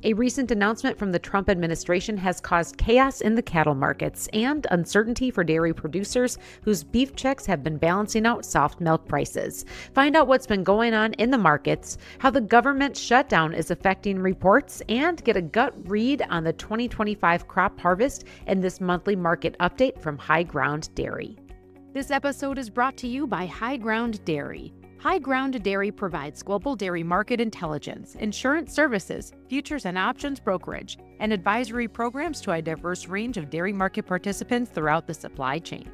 A recent announcement from the Trump administration has caused chaos in the cattle markets and uncertainty for dairy producers whose beef checks have been balancing out soft milk prices. Find out what's been going on in the markets, how the government shutdown is affecting reports, and get a gut read on the 2025 crop harvest in this monthly market update from HighGround Dairy. This episode is brought to you by HighGround Dairy. HighGround Dairy provides global dairy market intelligence, insurance services, futures and options brokerage, and advisory programs to a diverse range of dairy market participants throughout the supply chain.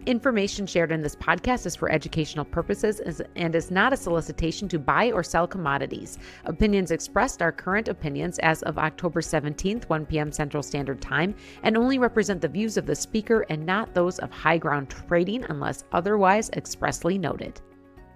Information shared in this podcast is for educational purposes and is not a solicitation to buy or sell commodities. Opinions expressed are current opinions as of October 17th, 1 p.m. Central Standard Time, and only represent the views of the speaker and not those of HighGround Trading unless otherwise expressly noted.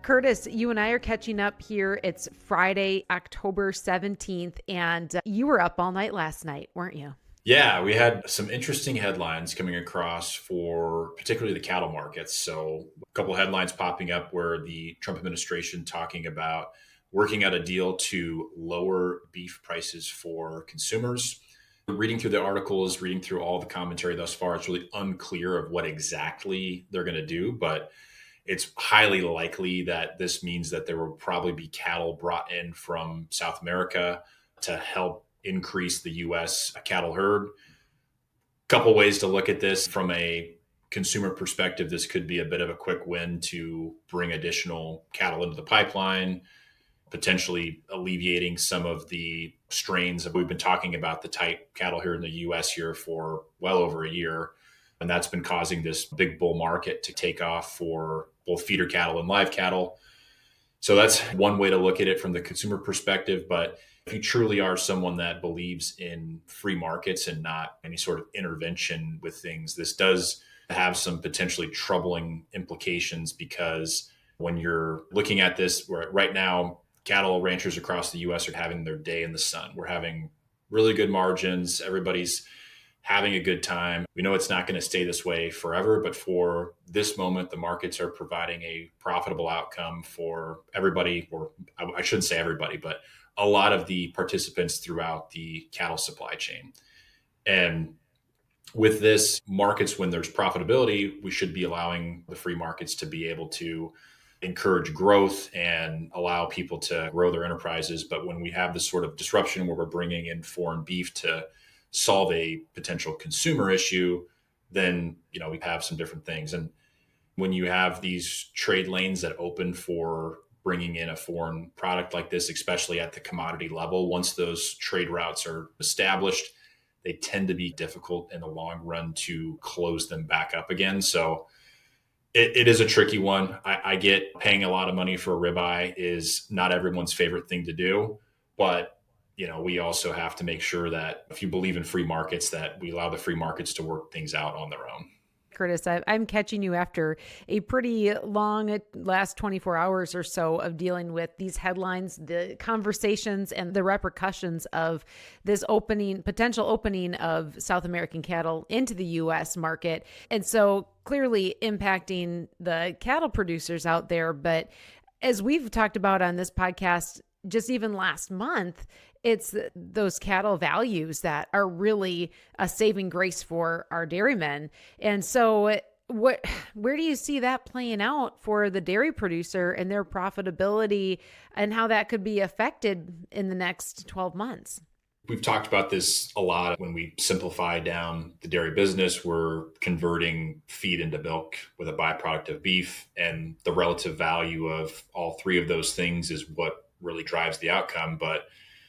Curtis, you and I are catching up here. It's Friday, October 17th, and you were up all night last night, weren't you? Yeah, we had some interesting headlines coming across for particularly the cattle markets. So a couple of headlines popping up where the Trump administration talking about working out a deal to lower beef prices for consumers. Reading through the articles, reading through all the commentary thus far, it's really unclear of what exactly they're going to do, but it's highly likely that this means that there will probably be cattle brought in from South America to help increase the U.S. cattle herd. Couple ways to look at this from a consumer perspective. This could be a bit of a quick win to bring additional cattle into the pipeline, potentially alleviating some of the strains that we've been talking about the tight cattle here in the U.S. here for well over a year. And that's been causing this big bull market to take off for both feeder cattle and live cattle. So that's one way to look at it from the consumer perspective. But if you truly are someone that believes in free markets and not any sort of intervention with things, this does have some potentially troubling implications, because when you're looking at this, right now, cattle ranchers across the U.S. are having their day in the sun. We're having really good margins. Everybody's having a good time. We know it's not going to stay this way forever, but for this moment, the markets are providing a profitable outcome for everybody, or I shouldn't say everybody, but a lot of the participants throughout the cattle supply chain. And with this, markets, when there's profitability, we should be allowing the free markets to be able to encourage growth and allow people to grow their enterprises. But when we have this sort of disruption where we're bringing in foreign beef to solve a potential consumer issue, then, we have some different things. And when you have these trade lanes that open for bringing in a foreign product like this, especially at the commodity level, once those trade routes are established, they tend to be difficult in the long run to close them back up again. So it is a tricky one. I get paying a lot of money for a ribeye is not everyone's favorite thing to do, but we also have to make sure that if you believe in free markets, that we allow the free markets to work things out on their own. Curtis, I'm catching you after a pretty long last 24 hours or so of dealing with these headlines, the conversations, and the repercussions of this potential opening of South American cattle into the U.S. market. And so clearly impacting the cattle producers out there. But as we've talked about on this podcast, just even last month, it's those cattle values that are really a saving grace for our dairymen. And so where do you see that playing out for the dairy producer and their profitability, and how that could be affected in the next 12 months? We've talked about this a lot. When we simplify down the dairy business, we're converting feed into milk with a byproduct of beef, and the relative value of all three of those things is what really drives the outcome. But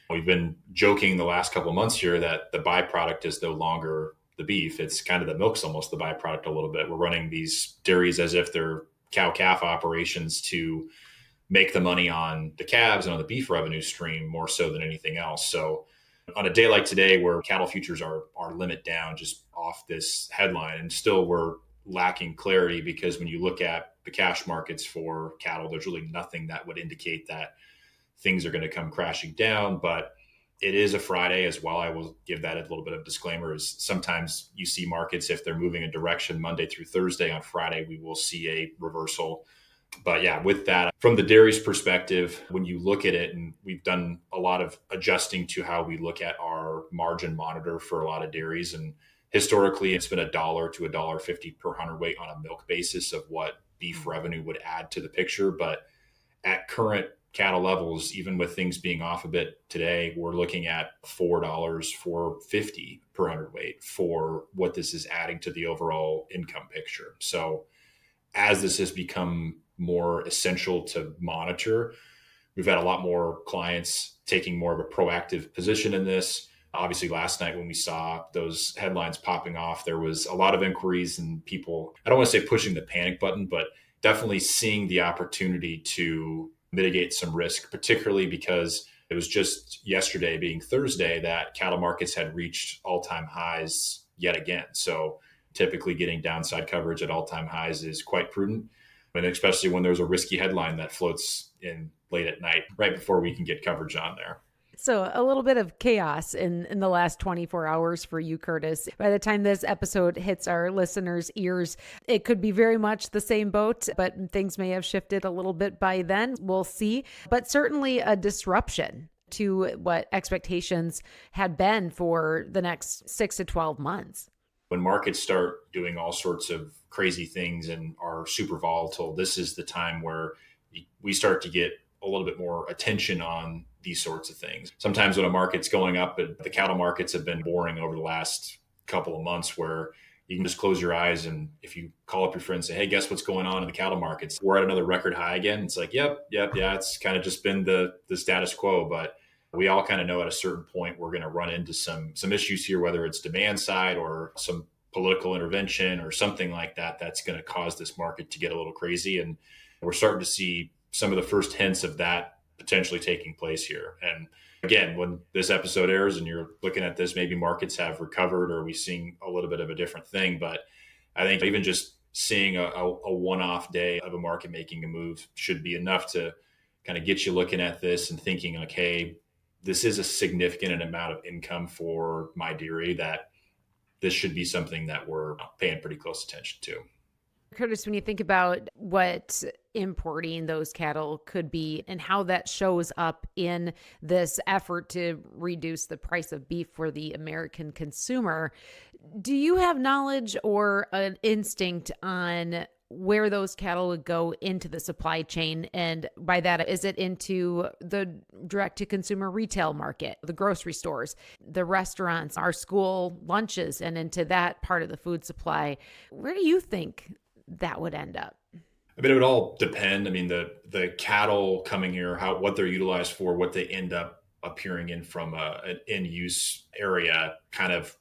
we've been joking the last couple of months here that the byproduct is no longer the beef. It's kind of the milk's almost the byproduct a little bit. We're running these dairies as if they're cow-calf operations to make the money on the calves and on the beef revenue stream more so than anything else. So on a day like today, where cattle futures are limit down just off this headline, and still we're lacking clarity, because when you look at the cash markets for cattle, there's really nothing that would indicate that things are going to come crashing down. But it is a Friday as well. I will give that a little bit of disclaimer, is sometimes you see markets, if they're moving a direction Monday through Thursday, on Friday we will see a reversal But yeah, with that, from the dairy's perspective, when you look at it, and we've done a lot of adjusting to how we look at our margin monitor for a lot of dairies. And historically, it's been $1 to $1.50 per hundredweight on a milk basis of what beef revenue would add to the picture. But at current cattle levels, even with things being off a bit today, we're looking at $4, $4.50 per hundredweight for what this is adding to the overall income picture. So as this has become more essential to monitor, we've had a lot more clients taking more of a proactive position in this. Obviously, last night when we saw those headlines popping off, there was a lot of inquiries and people, I don't want to say pushing the panic button, but definitely seeing the opportunity to mitigate some risk, particularly because it was just yesterday, being Thursday, that cattle markets had reached all-time highs yet again. So typically getting downside coverage at all-time highs is quite prudent, and especially when there's a risky headline that floats in late at night, right before we can get coverage on there. So a little bit of chaos in the last 24 hours for you, Curtis. By the time this episode hits our listeners' ears, it could be very much the same boat, but things may have shifted a little bit by then. We'll see. But certainly a disruption to what expectations had been for the next 6 to 12 months. When markets start doing all sorts of crazy things and are super volatile, this is the time where we start to get a little bit more attention on these sorts of things. Sometimes when a market's going up, the cattle markets have been boring over the last couple of months, where you can just close your eyes, and if you call up your friend and say, hey, guess what's going on in the cattle markets? We're at another record high again. It's like, yep. Yeah, it's kind of just been the status quo. But we all kind of know at a certain point we're going to run into some issues here, whether it's demand side or some political intervention or something like that, that's going to cause this market to get a little crazy. And we're starting to see some of the first hints of that potentially taking place here. And again, when this episode airs and you're looking at this, maybe markets have recovered or we're seeing a little bit of a different thing. But I think even just seeing a one-off day of a market making a move should be enough to kind of get you looking at this and thinking like, hey, this is a significant amount of income for my dairy, that this should be something that we're paying pretty close attention to. Curtis, when you think about what importing those cattle could be and how that shows up in this effort to reduce the price of beef for the American consumer, do you have knowledge or an instinct on where those cattle would go into the supply chain? And by that, is it into the direct-to-consumer retail market, the grocery stores, the restaurants, our school lunches, and into that part of the food supply? Where do you think that would end up? I mean, it would all depend. I mean, the cattle coming here, what they're utilized for, what they end up appearing in from an end use area, kind of,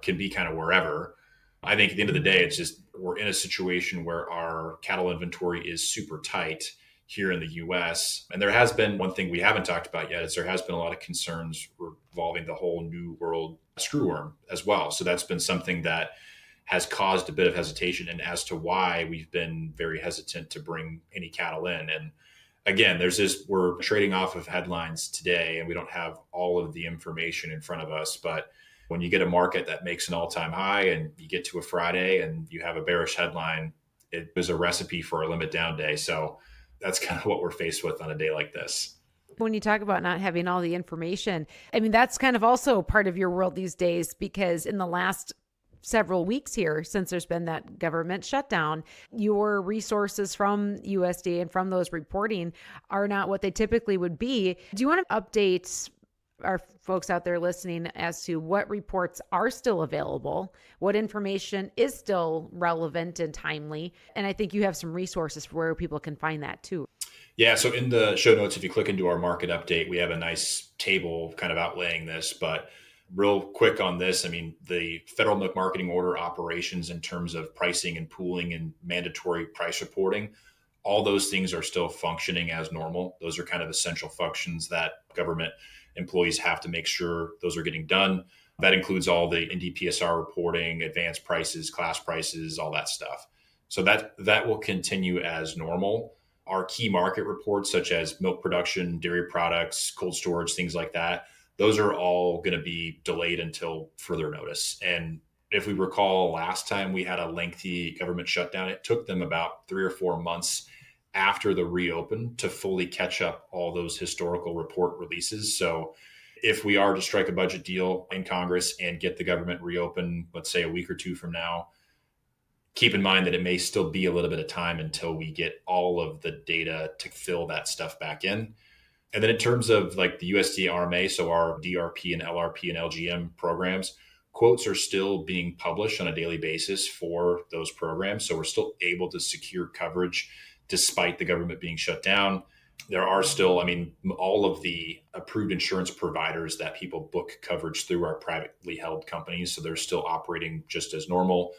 can be kind of wherever. I think at the end of the day, it's just we're in a situation where our cattle inventory is super tight here in the U.S. And there has been one thing we haven't talked about yet, is there has been a lot of concerns revolving the whole New World screwworm as well. So that's been something that has caused a bit of hesitation, and as to why we've been very hesitant to bring any cattle in. And again, we're trading off of headlines today, and we don't have all of the information in front of us. But when you get a market that makes an all-time high and you get to a Friday and you have a bearish headline, it is a recipe for a limit down day. So that's kind of what we're faced with on a day like this. When you talk about not having all the information, I mean, that's kind of also part of your world these days, because in the last several weeks here, since there's been that government shutdown, your resources from USDA and from those reporting are not what they typically would be. Do you want to update our folks out there listening as to what reports are still available, what information is still relevant and timely? And I think you have some resources for where people can find that too. Yeah, so in the show notes, if you click into our market update, we have a nice table kind of outlaying this. But real quick on this, I mean, the federal milk marketing order operations in terms of pricing and pooling and mandatory price reporting, all those things are still functioning as normal. Those are kind of essential functions that government employees have to make sure those are getting done. That includes all the NDPSR reporting, advanced prices, class prices, all that stuff. So that will continue as normal. Our key market reports, such as milk production, dairy products, cold storage, things like that, those are all going to be delayed until further notice. And if we recall, last time we had a lengthy government shutdown, it took them about 3 or 4 months after the reopen to fully catch up all those historical report releases. So if we are to strike a budget deal in Congress and get the government reopened, let's say a week or two from now, keep in mind that it may still be a little bit of time until we get all of the data to fill that stuff back in. And then in terms of like the USDA RMA, so our DRP and LRP and LGM programs, quotes are still being published on a daily basis for those programs. So we're still able to secure coverage despite the government being shut down. There are still, I mean, all of the approved insurance providers that people book coverage through are privately held companies. So they're still operating just as normal.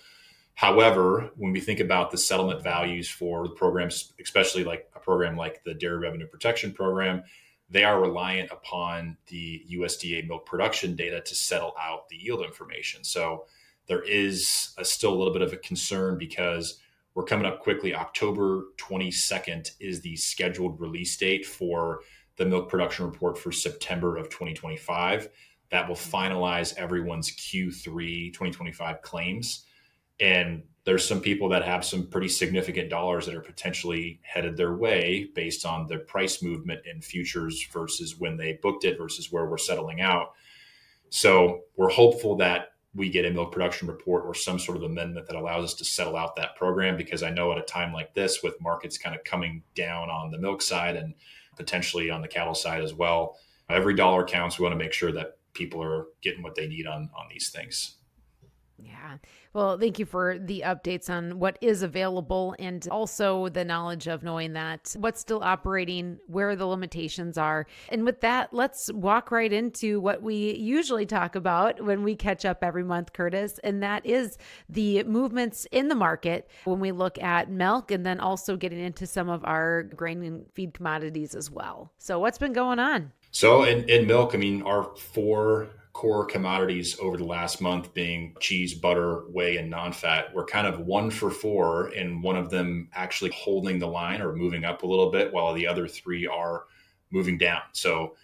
However, when we think about the settlement values for the programs, especially like a program like the Dairy Revenue Protection Program, they are reliant upon the USDA milk production data to settle out the yield information. So there is still a little bit of a concern because we're coming up quickly. October 22nd is the scheduled release date for the milk production report for September of 2025. That will finalize everyone's Q3 2025 claims. And there's some people that have some pretty significant dollars that are potentially headed their way based on the price movement in futures versus when they booked it versus where we're settling out. So we're hopeful that we get a milk production report or some sort of amendment that allows us to settle out that program, because I know at a time like this, with markets kind of coming down on the milk side and potentially on the cattle side as well, every dollar counts. We want to make sure that people are getting what they need on these things. Yeah. Well, thank you for the updates on what is available and also the knowledge of knowing that what's still operating, where the limitations are. And with that, let's walk right into what we usually talk about when we catch up every month, Curtis, and that is the movements in the market when we look at milk and then also getting into some of our grain and feed commodities as well. So what's been going on? So in milk, I mean, our four core commodities over the last month being cheese, butter, whey, and non-fat, we're kind of 1 for 4, and one of them actually holding the line or moving up a little bit while the other 3 are moving down. So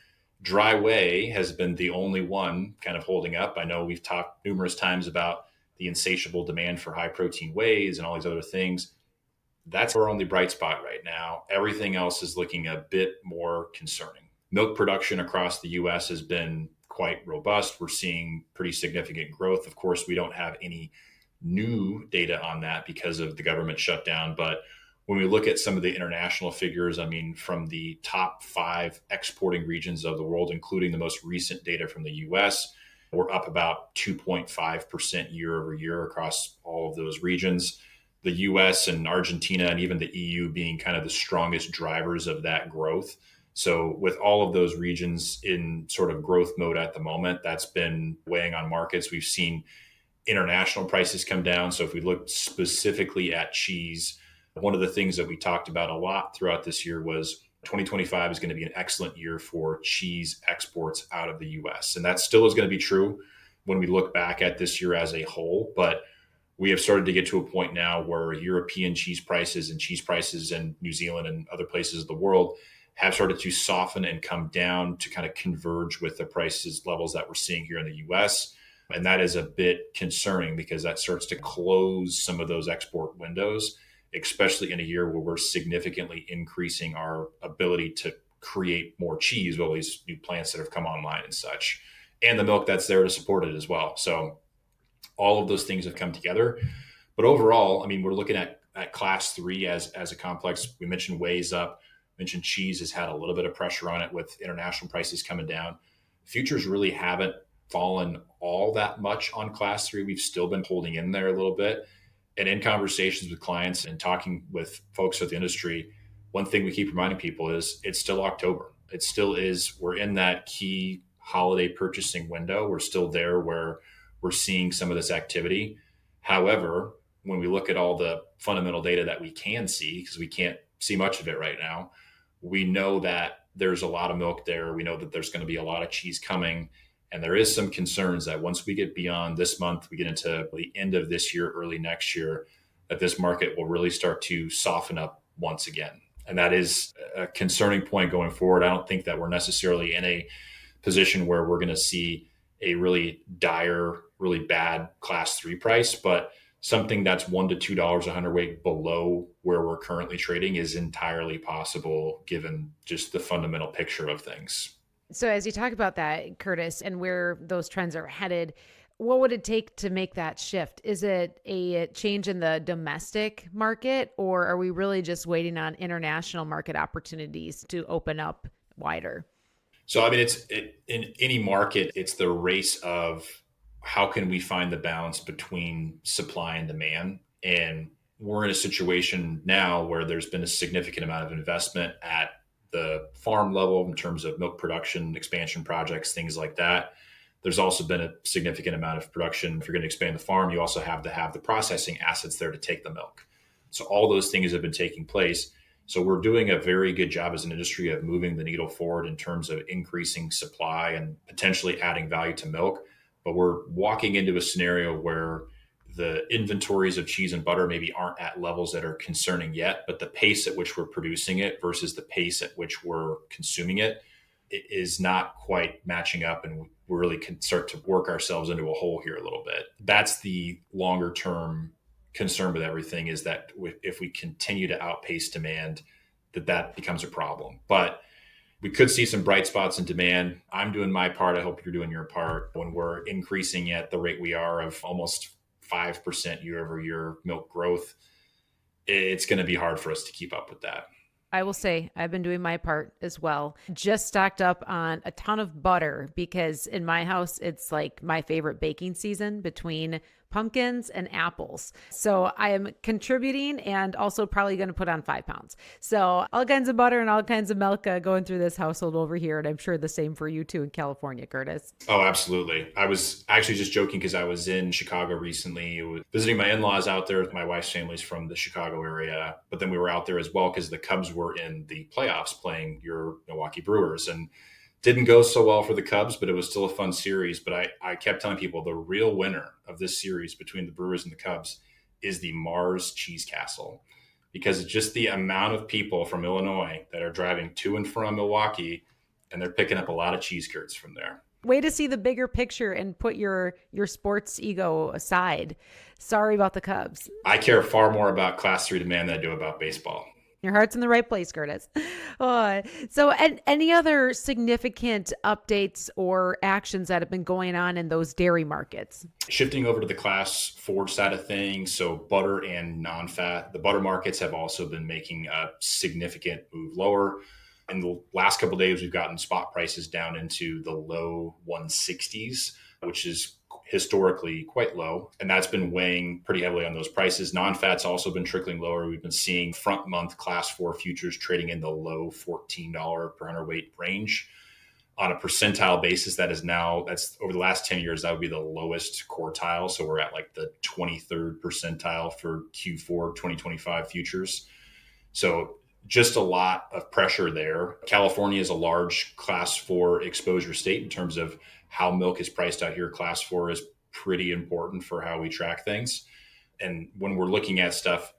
dry whey has been the only one kind of holding up. I know we've talked numerous times about the insatiable demand for high protein wheys and all these other things. That's our only bright spot right now. Everything else is looking a bit more concerning. Milk production across the U.S. has been quite robust. We're seeing pretty significant growth. Of course, we don't have any new data on that because of the government shutdown. But when we look at some of the international figures, I mean, from the top 5 exporting regions of the world, including the most recent data from the U.S., we're up about 2.5% year over year across all of those regions. The U.S. and Argentina and even the EU being kind of the strongest drivers of that growth. So with all of those regions in sort of growth mode at the moment, that's been weighing on markets. We've seen international prices come down. So if we look specifically at cheese, one of the things that we talked about a lot throughout this year was 2025 is going to be an excellent year for cheese exports out of the US. And that still is going to be true when we look back at this year as a whole. But we have started to get to a point now where European cheese prices and cheese prices in New Zealand and other places of the world have started to soften and come down to kind of converge with the prices levels that we're seeing here in the US. And that is a bit concerning because that starts to close some of those export windows, especially in a year where we're significantly increasing our ability to create more cheese with all these new plants that have come online and such, and the milk that's there to support it as well. So all of those things have come together. But overall, I mean, we're looking at class 3 as a complex. We mentioned whey's up. Mentioned cheese has had a little bit of pressure on it with international prices coming down. Futures really haven't fallen all that much on class 3. We've still been holding in there a little bit. And in conversations with clients and talking with folks at the industry, one thing we keep reminding people is it's still October. It still is. We're in that key holiday purchasing window. We're still there where we're seeing some of this activity. However, when we look at all the fundamental data that we can see, because we can't see much of it right now, we know that there's a lot of milk there. We know that there's going to be a lot of cheese coming. And there is some concerns that once we get beyond this month, we get into the end of this year, early next year, that this market will really start to soften up once again. And that is a concerning point going forward. I don't think that we're necessarily in a position where we're going to see a really dire, really bad class 3 price, but something that's $1 to $2 a hundredweight below where we're currently trading is entirely possible given just the fundamental picture of things. So as you talk about that, Curtis, and where those trends are headed, what would it take to make that shift? Is it a change in the domestic market, or are we really just waiting on international market opportunities to open up wider? So, I mean, in any market, it's the race of how can we find the balance between supply and demand. And we're in a situation now where there's been a significant amount of investment at the farm level in terms of milk production, expansion projects, things like that. There's also been a significant amount of production. If you're going to expand the farm, you also have to have the processing assets there to take the milk. So all those things have been taking place. So we're doing a very good job as an industry of moving the needle forward in terms of increasing supply and potentially adding value to milk. But we're walking into a scenario where the inventories of cheese and butter maybe aren't at levels that are concerning yet, but the pace at which we're producing it versus the pace at which we're consuming it is not quite matching up, and we really can start to work ourselves into a hole here a little bit. That's the longer term concern with everything, is that if we continue to outpace demand, that becomes a problem. But we could see some bright spots in demand. I'm doing my part. I hope you're doing your part. When we're increasing at the rate we are of almost 5% year over year milk growth, it's going to be hard for us to keep up with that. I will say I've been doing my part as well. Just stocked up on a ton of butter because in my house, it's like my favorite baking season between pumpkins and apples. So I am contributing and also probably going to put on 5 pounds. So all kinds of butter and all kinds of milk going through this household over here. And I'm sure the same for you too in California, Curtis. Oh, absolutely. I was actually just joking because I was in Chicago recently visiting my in-laws out there. My wife's family's from the Chicago area, but then we were out there as well because the Cubs were in the playoffs playing your Milwaukee Brewers, and didn't go so well for the Cubs, but it was still a fun series. But I kept telling people the real winner of this series between the Brewers and the Cubs is the Mars Cheese Castle, because it's just the amount of people from Illinois that are driving to and from Milwaukee, and they're picking up a lot of cheese curds from there. Way to see the bigger picture and put your sports ego aside. Sorry about the Cubs. I care far more about Class 3 demand than I do about baseball. Your heart's in the right place, Curtis. So any other significant updates or actions that have been going on in those dairy markets? Shifting over to the Class 4 side of things, so butter and non-fat, the butter markets have also been making a significant move lower. In the last couple of days, we've gotten spot prices down into the low 160s, which is historically quite low. And that's been weighing pretty heavily on those prices. Non-fat's also been trickling lower. We've been seeing front month Class 4 futures trading in the low $14 per hundredweight range. On a percentile basis, that's over the last 10 years, that would be the lowest quartile. So we're at like the 23rd percentile for Q4 2025 futures. So just a lot of pressure there. California is a large Class 4 exposure state in terms of how milk is priced out here. Class 4 is pretty important for how we track things. And when we're looking at stuff,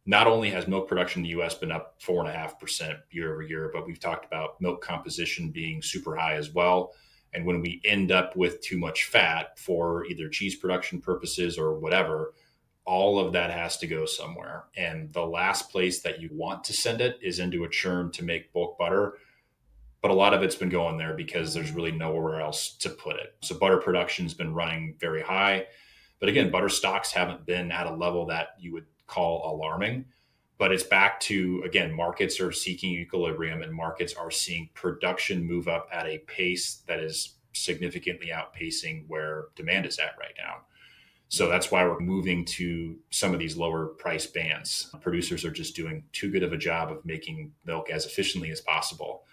not only has milk production in the U.S. been up 4.5% year over year, but we've talked about milk composition being super high as well. And when we end up with too much fat for either cheese production purposes or whatever, all of that has to go somewhere. And the last place that you want to send it is into a churn to make bulk butter. But a lot of it's been going there because there's really nowhere else to put it. So butter production has been running very high. But again, butter stocks haven't been at a level that you would call alarming. But it's back to, again, markets are seeking equilibrium and markets are seeing production move up at a pace that is significantly outpacing where demand is at right now. So that's why we're moving to some of these lower price bands. Producers are just doing too good of a job of making milk as efficiently as possible.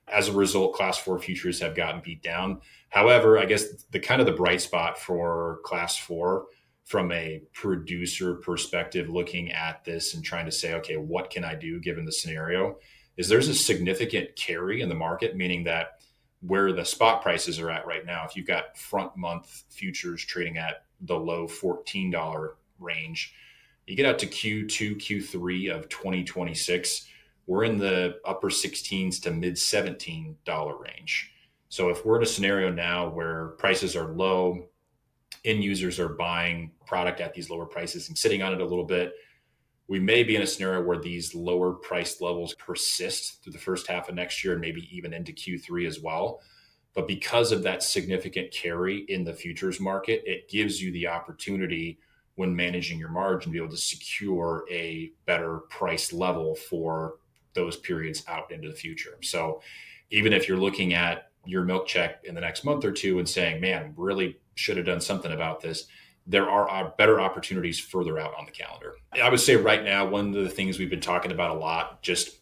As a result, Class 4 futures have gotten beat down. However, I guess the bright spot for Class 4 from a producer perspective, looking at this and trying to say, okay, what can I do given the scenario, is there's a significant carry in the market, meaning that where the spot prices are at right now, if you've got front month futures trading at the low $14 range, you get out to Q2, Q3 of 2026, we're in the upper 16s to mid $17 range. So if we're in a scenario now where prices are low, end users are buying product at these lower prices and sitting on it a little bit, we may be in a scenario where these lower price levels persist through the first half of next year and maybe even into Q3 as well. But because of that significant carry in the futures market, it gives you the opportunity when managing your margin to be able to secure a better price level for those periods out into the future. So even if you're looking at your milk check in the next month or two and saying, man, really should have done something about this, there are better opportunities further out on the calendar. I would say right now, one of the things we've been talking about a lot, just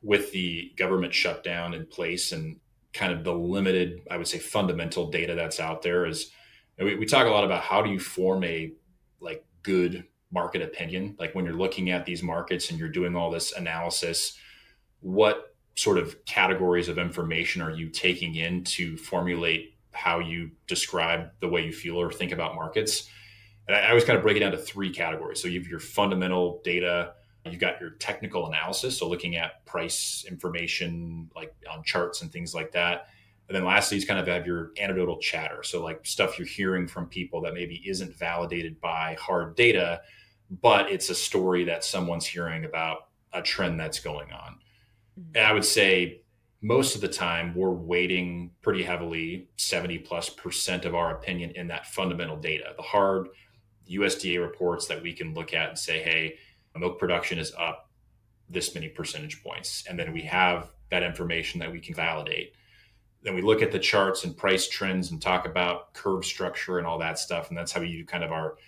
with the government shutdown in place and kind of the limited, I would say, fundamental data that's out there is we talk a lot about how do you form a like good market opinion, like when you're looking at these markets and you're doing all this analysis, what sort of categories of information are you taking in to formulate how you describe the way you feel or think about markets? And I always kind of break it down to three categories. So you have your fundamental data, you've got your technical analysis, so looking at price information like on charts and things like that. And then lastly, you kind of have your anecdotal chatter. So like stuff you're hearing from people that maybe isn't validated by hard data, but it's a story that someone's hearing about a trend that's going on. And I would say most of the time we're weighting pretty heavily 70+% of our opinion in that fundamental data, the hard USDA reports that we can look at and say, hey, milk production is up this many percentage points. And then we have that information that we can validate. Then we look at the charts and price trends and talk about curve structure and all that stuff. And that's how we do kind of our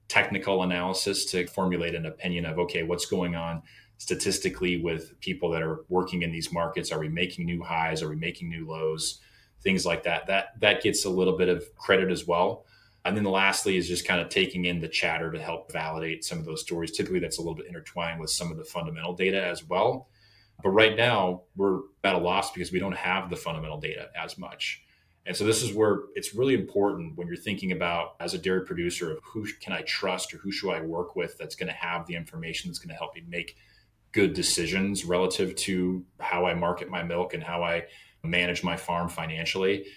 technical analysis to formulate an opinion of, okay, what's going on statistically with people that are working in these markets? Are we making new highs? Are we making new lows? Things like that. That gets a little bit of credit as well. And then lastly is just kind of taking in the chatter to help validate some of those stories. Typically, that's a little bit intertwined with some of the fundamental data as well. But right now, we're at a loss because we don't have the fundamental data as much. And so this is where it's really important when you're thinking about, as a dairy producer, of who can I trust or who should I work with that's going to have the information that's going to help me make good decisions relative to how I market my milk and how I manage my farm financially.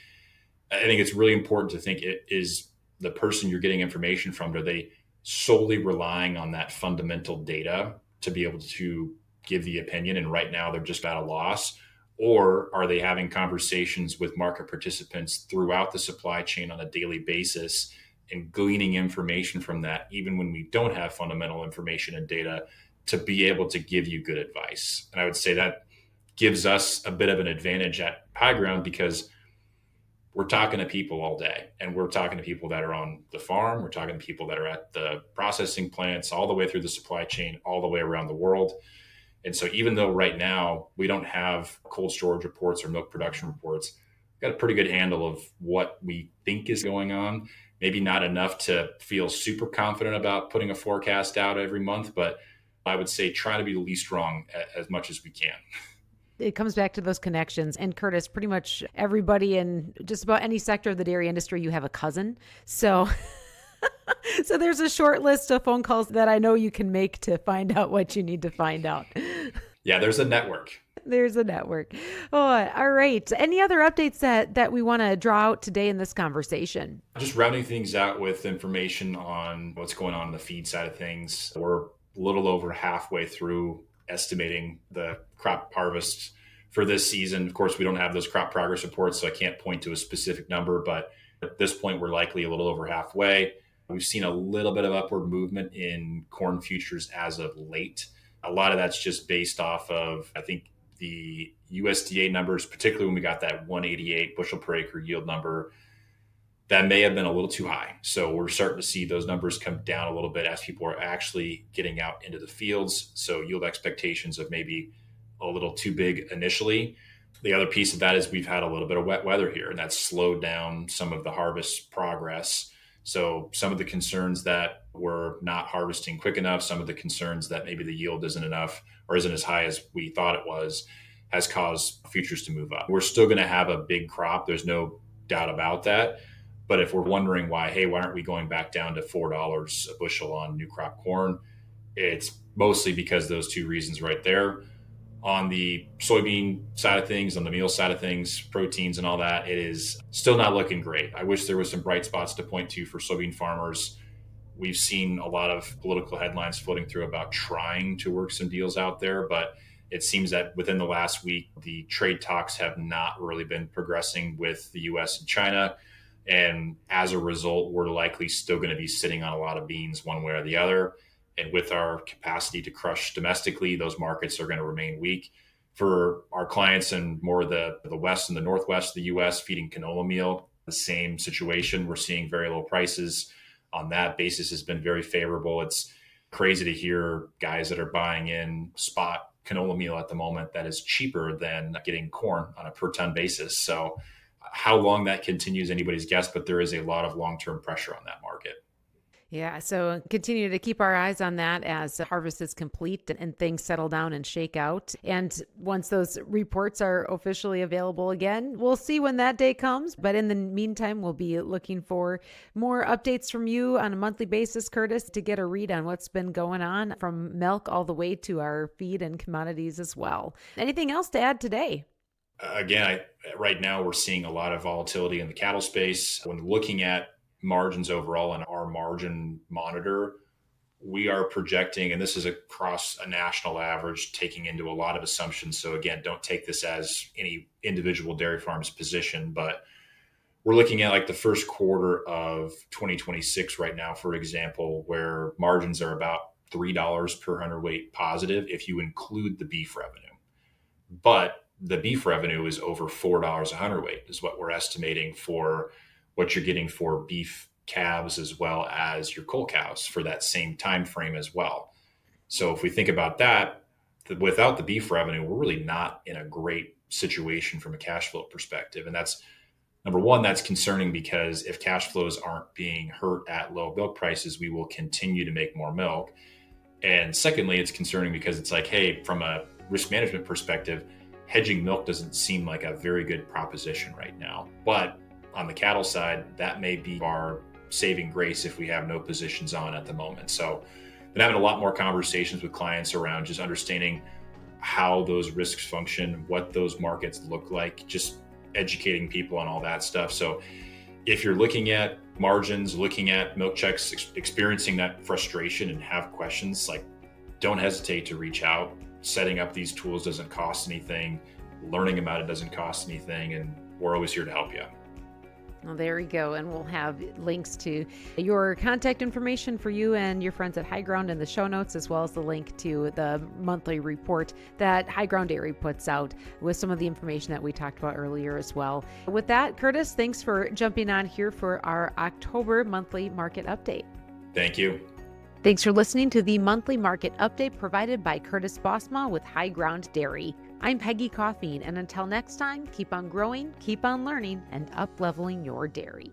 I think it's really important to think it is the person you're getting information from. Are they solely relying on that fundamental data to be able to give the opinion? And right now they're just at a loss. Or are they having conversations with market participants throughout the supply chain on a daily basis and gleaning information from that, even when we don't have fundamental information and data, to be able to give you good advice? And I would say that gives us a bit of an advantage at HighGround because we're talking to people all day, and we're talking to people that are on the farm. We're talking to people that are at the processing plants, all the way through the supply chain, all the way around the world. And so even though right now we don't have cold storage reports or milk production reports, we've got a pretty good handle of what we think is going on. Maybe not enough to feel super confident about putting a forecast out every month, but I would say try to be the least wrong as much as we can. It comes back to those connections. And Curtis, pretty much everybody in just about any sector of the dairy industry, you have a cousin. So so there's a short list of phone calls that I know you can make to find out what you need to find out. Yeah, there's a network. There's a network. Oh, all right. Any other updates that we want to draw out today in this conversation? Just rounding things out with information on what's going on the feed side of things. We're a little over halfway through estimating the crop harvest for this season. Of course, we don't have those crop progress reports, so I can't point to a specific number, but at this point, we're likely a little over halfway. We've seen a little bit of upward movement in corn futures as of late. A lot of that's just based off of, I think, the USDA numbers, particularly when we got that 188 bushel per acre yield number, that may have been a little too high. So we're starting to see those numbers come down a little bit as people are actually getting out into the fields. So yield expectations of maybe a little too big initially. The other piece of that is we've had a little bit of wet weather here, and that's slowed down some of the harvest progress. So some of the concerns that we're not harvesting quick enough, some of the concerns that maybe the yield isn't enough or isn't as high as we thought it was, has caused futures to move up. We're still going to have a big crop. There's no doubt about that. But if we're wondering why aren't we going back down to $4 a bushel on new crop corn? It's mostly because those two reasons right there. On the soybean side of things, on the meal side of things, proteins and all that, it is still not looking great. I wish there was some bright spots to point to for soybean farmers. We've seen a lot of political headlines floating through about trying to work some deals out there, but it seems that within the last week, the trade talks have not really been progressing with the US and China. And as a result, we're likely still going to be sitting on a lot of beans one way or the other. And with our capacity to crush domestically, those markets are going to remain weak. For our clients in more of the West and the Northwest of the US feeding canola meal, the same situation. We're seeing very low prices on that basis has been very favorable. It's crazy to hear guys that are buying in spot canola meal at the moment that is cheaper than getting corn on a per ton basis. So how long that continues, anybody's guess, but there is a lot of long-term pressure on that market. Yeah, so continue to keep our eyes on that as harvest is complete and things settle down and shake out. And once those reports are officially available again, we'll see when that day comes. But in the meantime, we'll be looking for more updates from you on a monthly basis, Curtis, to get a read on what's been going on from milk all the way to our feed and commodities as well. Anything else to add today? Again, right now we're seeing a lot of volatility in the cattle space. When looking at margins overall in our margin monitor, we are projecting, and this is across a national average, taking into a lot of assumptions. So again, don't take this as any individual dairy farm's position, but we're looking at like the first quarter of 2026 right now, for example, where margins are about $3 per hundredweight positive if you include the beef revenue. But the beef revenue is over $4 a hundredweight is what we're estimating for what you're getting for beef calves as well as your cull cows for that same time frame as well. So if we think about that, without the beef revenue, we're really not in a great situation from a cash flow perspective. And that's number one, that's concerning because if cash flows aren't being hurt at low milk prices, we will continue to make more milk. And secondly, it's concerning because it's like, hey, from a risk management perspective, hedging milk doesn't seem like a very good proposition right now. But on the cattle side, that may be our saving grace if we have no positions on at the moment. So been having a lot more conversations with clients around just understanding how those risks function, what those markets look like, just educating people on all that stuff. So if you're looking at margins, looking at milk checks, experiencing that frustration and have questions, like don't hesitate to reach out. Setting up these tools doesn't cost anything. Learning about it doesn't cost anything. And we're always here to help you. Well, there we go. And we'll have links to your contact information for you and your friends at HighGround in the show notes, as well as the link to the monthly report that HighGround Dairy puts out with some of the information that we talked about earlier as well. With that, Curtis, thanks for jumping on here for our October monthly market update. Thank you. Thanks for listening to the monthly market update provided by Curtis Bosma with HighGround Dairy. I'm Peggy Coffeen, and until next time, keep on growing, keep on learning, and up-leveling your dairy.